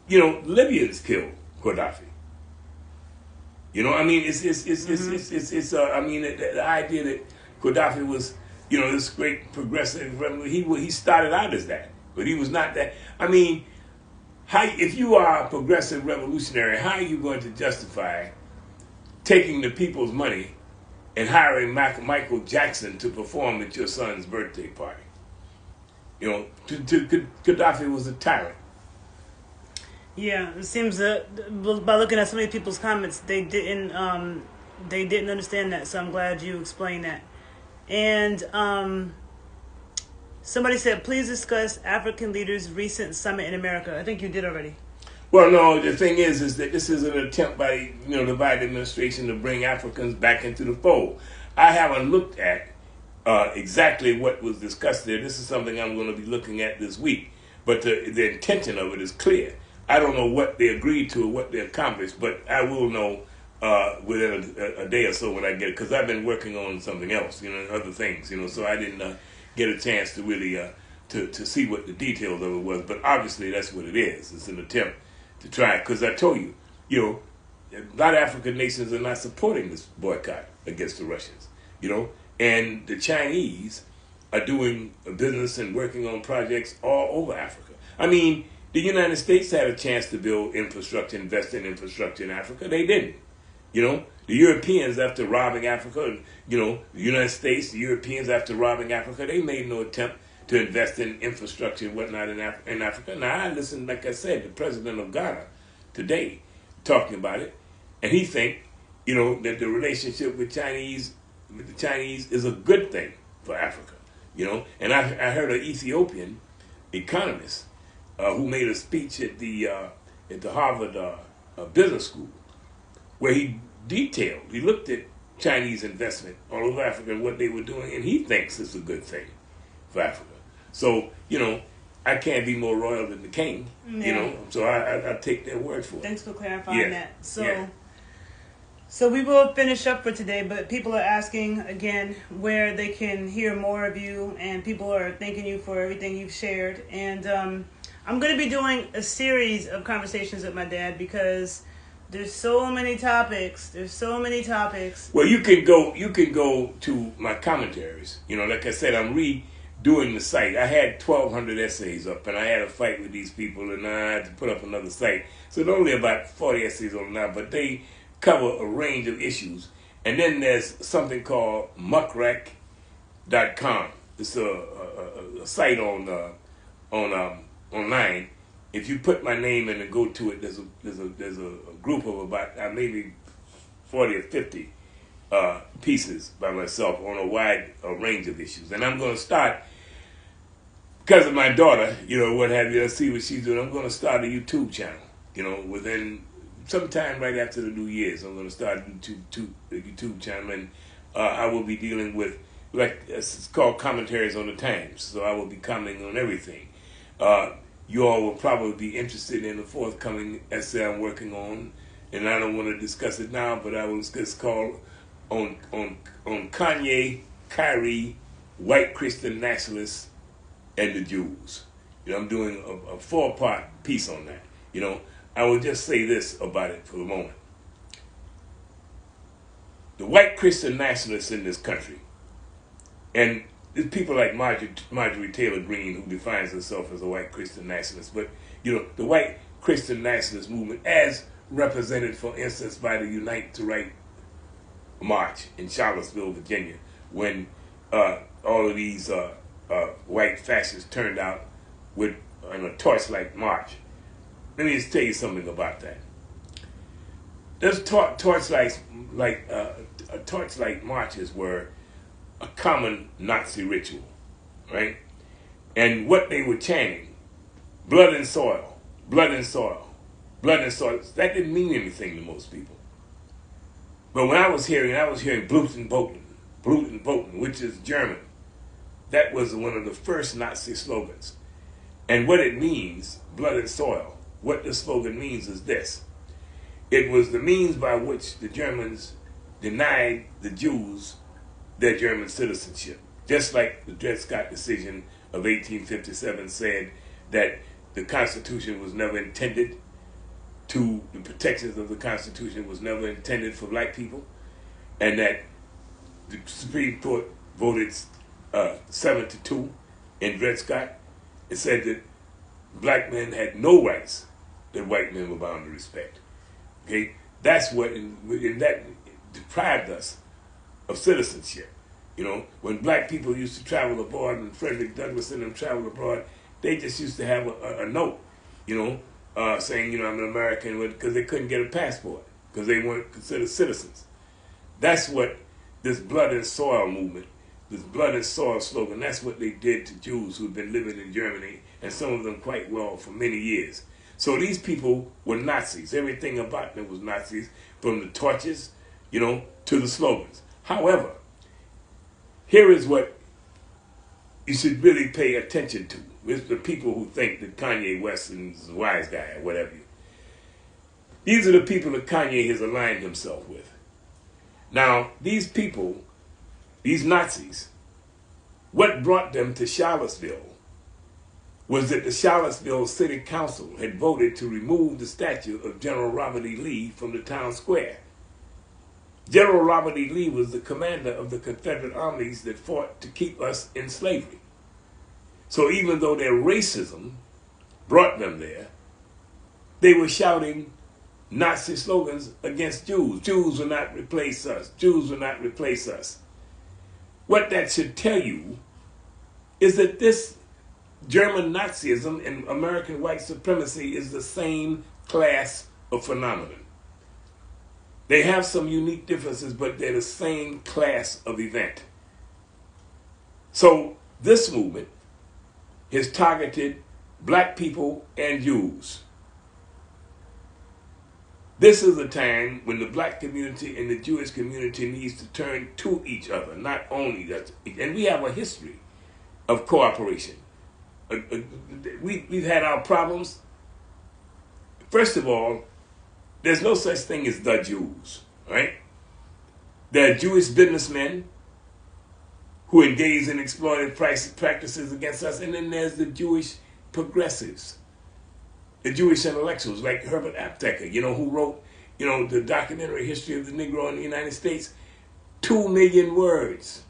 Libyans killed Gaddafi. The idea that Gaddafi was this great progressive revolution. He started out as that, but he was not that. If you are a progressive revolutionary, how are you going to justify taking the people's money and hiring Michael Jackson to perform at your son's birthday party? Gaddafi was a tyrant. Yeah, it seems that by looking at so many people's comments, they didn't understand that. So I'm glad you explained that. And somebody said, please discuss African leaders' recent summit in America. I think you did already. Well, no, the thing is that this is an attempt by the Biden administration to bring Africans back into the fold. I haven't looked at exactly what was discussed there. This is something I'm going to be looking at this week. But the intention of it is clear. I don't know what they agreed to or what they accomplished, but I will know within a day or so when I get it, because I've been working on something else, other things, so I didn't get a chance to really to see what the details of it was. But obviously that's what it is. It's an attempt to try, because I told you, a lot of African nations are not supporting this boycott against the Russians, and the Chinese are doing business and working on projects all over Africa. The United States had a chance to build infrastructure, invest in infrastructure in Africa. They didn't. The Europeans, after robbing Africa, the United States, the Europeans, after robbing Africa, they made no attempt to invest in infrastructure and whatnot in Africa. Now, I listened, like I said, the president of Ghana today talking about it, and he think, that the relationship with the Chinese is a good thing for Africa, And I heard an Ethiopian economist who made a speech at the Harvard Business School, where he looked at Chinese investment all over Africa and what they were doing, and he thinks it's a good thing for Africa. So, I can't be more royal than the king, so I take their word for it. Thanks for clarifying that. So, Yeah. So we will finish up for today, but people are asking again where they can hear more of you, and people are thanking you for everything you've shared. And I'm going to be doing a series of conversations with my dad because there's so many topics. Well, you can go to my commentaries. Like I said, I'm redoing the site. I had 1,200 essays up, and I had a fight with these people, and I had to put up another site. So there's only about 40 essays on now, but they cover a range of issues. And then there's something called muckrack.com. It's a site online. If you put my name in and go to it, there's a group of about maybe 40 or 50 pieces by myself on a wide range of issues. And I'm going to start, because of my daughter, what have you, let's see what she's doing. I'm going to start a YouTube channel, within sometime right after the New Year's. I'm going to start a YouTube channel, and I will be dealing with, it's called Commentaries on the Times. So I will be commenting on everything. You all will probably be interested in the forthcoming essay I'm working on, and I don't want to discuss it now, but I will discuss called on Kanye, Kyrie, white Christian nationalists, and the Jews. I'm doing a 4-part piece on that. I will just say this about it for the moment. The white Christian nationalists in this country, and there's people like Marjorie Taylor Greene, who defines herself as a white Christian nationalist, but the white Christian nationalist movement, as represented, for instance, by the Unite to Right march in Charlottesville, Virginia, when all of these white fascists turned out in a torchlight march. Let me just tell you something about that. Those torchlight marches were a common Nazi ritual, right? And what they were chanting, blood and soil, blood and soil, blood and soil, that didn't mean anything to most people. But when I was hearing Bluten Boten, which is German. That was one of the first Nazi slogans. And what it means, blood and soil, what the slogan means is this. It was the means by which the Germans denied the Jews their German citizenship. Just like the Dred Scott decision of 1857 said that the Constitution was never intended the protections of the Constitution was never intended for black people, and that the Supreme Court voted 7-2 in Dred Scott. It said that black men had no rights that white men were bound to respect. Okay, that's what, and that deprived us of citizenship. When black people used to travel abroad, and Frederick Douglass and them traveled abroad, they just used to have a note, saying, I'm an American, because they couldn't get a passport, because they weren't considered citizens. That's what this blood and soil movement, this blood and soil slogan, that's what they did to Jews who'd been living in Germany, and some of them quite well for many years. So these people were Nazis. Everything about them was Nazis, from the torches, to the slogans. However, here is what you should really pay attention to. It's the people who think that Kanye West is a wise guy or whatever. These are the people that Kanye has aligned himself with. Now, these people, these Nazis, what brought them to Charlottesville was that the Charlottesville City Council had voted to remove the statue of General Robert E. Lee from the town square. General Robert E. Lee was the commander of the Confederate armies that fought to keep us in slavery. So even though their racism brought them there, they were shouting Nazi slogans against Jews. Jews will not replace us. Jews will not replace us. What that should tell you is that this German Nazism and American white supremacy is the same class of phenomenon. They have some unique differences, but they're the same class of event. So this movement has targeted black people and Jews. This is a time when the black community and the Jewish community needs to turn to each other, not only that. And we have a history of cooperation. We've had our problems. First of all, there's no such thing as the Jews, right? There are Jewish businessmen who engage in exploitive practices against us, and then there's the Jewish progressives, the Jewish intellectuals like Herbert Aptheker, who wrote, the documentary history of the Negro in the United States. 2 million words.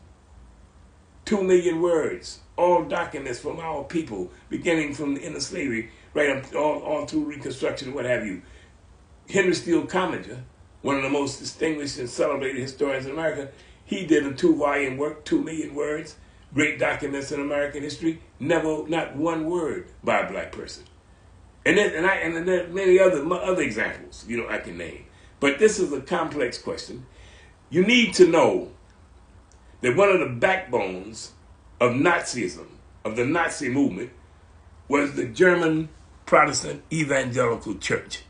2 million words. All documents from our people, beginning from the end of slavery, right up all through Reconstruction, what have you. Henry Steele Commager, one of the most distinguished and celebrated historians in America, he did a 2-volume work, 2 million words, great documents in American history, not one word by a black person. And there are many other examples, I can name. But this is a complex question. You need to know that one of the backbones of Nazism, of the Nazi movement, was the German Protestant Evangelical Church.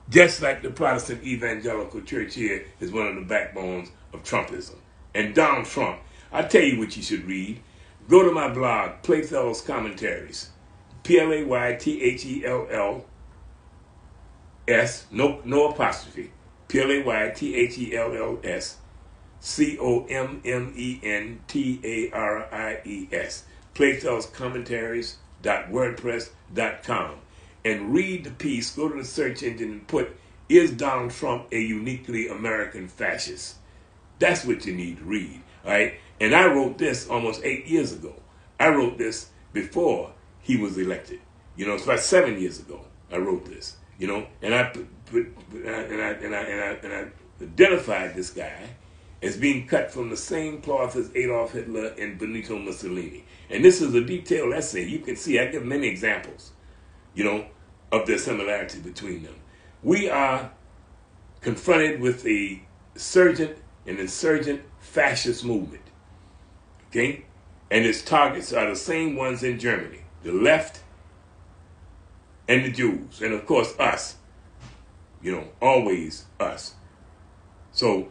Just like the Protestant Evangelical Church here is one of the backbones of Trumpism. And Donald Trump, I'll tell you what you should read. Go to my blog, Playfellow's Commentaries. Playthells, no apostrophe. Playthells, Commentarius. Playfellscommentaries.wordpress.com. And read the piece, go to the search engine and put, "Is Donald Trump a uniquely American fascist?" That's what you need to read, all right? And I wrote this almost 8 years ago. I wrote this before he was elected. It's about 7 years ago I wrote this, and I identified this guy as being cut from the same cloth as Adolf Hitler and Benito Mussolini. And this is a detailed essay. You can see I give many examples, of the similarity between them. We are confronted with an insurgent fascist movement, okay? And its targets are the same ones in Germany, the left and the Jews, and of course us, always us. So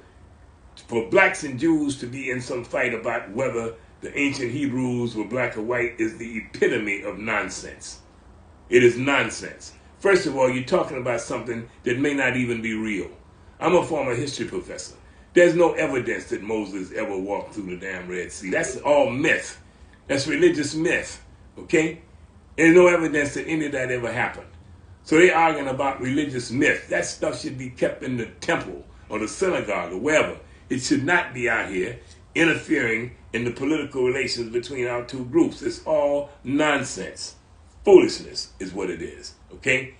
for blacks and Jews to be in some fight about whether the ancient Hebrews were black or white is the epitome of nonsense. It is nonsense. First of all, you're talking about something that may not even be real. I'm a former history professor. There's no evidence that Moses ever walked through the damn Red Sea. That's all myth. That's religious myth, okay? There's no evidence that any of that ever happened. So they're arguing about religious myth. That stuff should be kept in the temple or the synagogue or wherever. It should not be out here interfering in the political relations between our two groups. It's all nonsense. Foolishness is what it is, okay?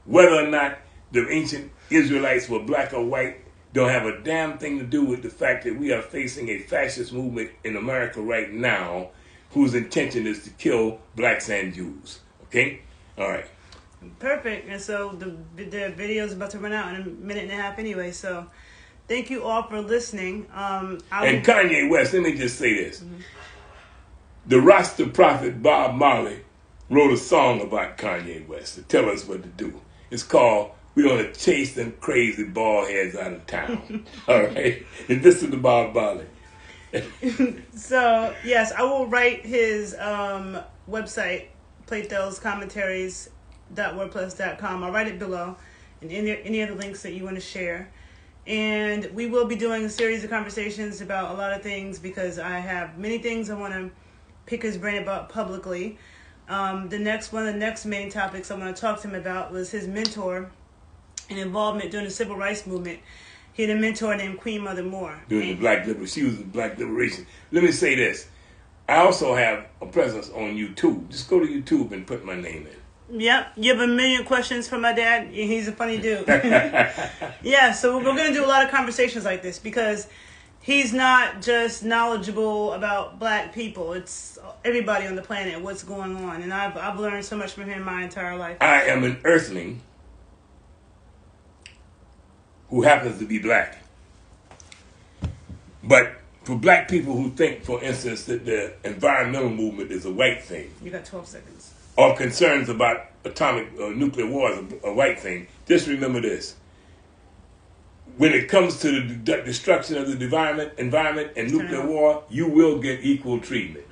Whether or not the ancient Israelites were black or white don't have a damn thing to do with the fact that we are facing a fascist movement in America right now whose intention is to kill blacks and Jews, okay? All right. Perfect. And so the video is about to run out in a minute and a half anyway, so thank you all for listening. And Kanye West, let me just say this. Mm-hmm. The Rasta prophet Bob Marley wrote a song about Kanye West to tell us what to do. It's called "We're Gonna Chase Them Crazy Bald Heads Out of Town." All right? And listen to Bob Marley. So, yes, I will write his website, playfellscommentaries.wordpress.com. I'll write it below, and any other links that you want to share. And we will be doing a series of conversations about a lot of things because I have many things I want to pick his brain about publicly. One of the next main topics I want to talk to him about was his mentor and involvement during the Civil Rights Movement. He had a mentor named Queen Mother Moore. During the Black Liberation. She was the Black Liberation. Let me say this. I also have a presence on YouTube. Just go to YouTube and put my name in. Yep. You have a million questions for my dad. He's a funny dude. Yeah, so we're going to do a lot of conversations like this because he's not just knowledgeable about black people. It's everybody on the planet, what's going on. And I've learned so much from him my entire life. I am an earthling who happens to be black. But for black people who think, for instance, that the environmental movement is a white thing. You got 12 seconds. Or concerns about atomic nuclear war is a white thing, just remember this. when it comes to the destruction of the environment and nuclear off. war, you will get equal treatment.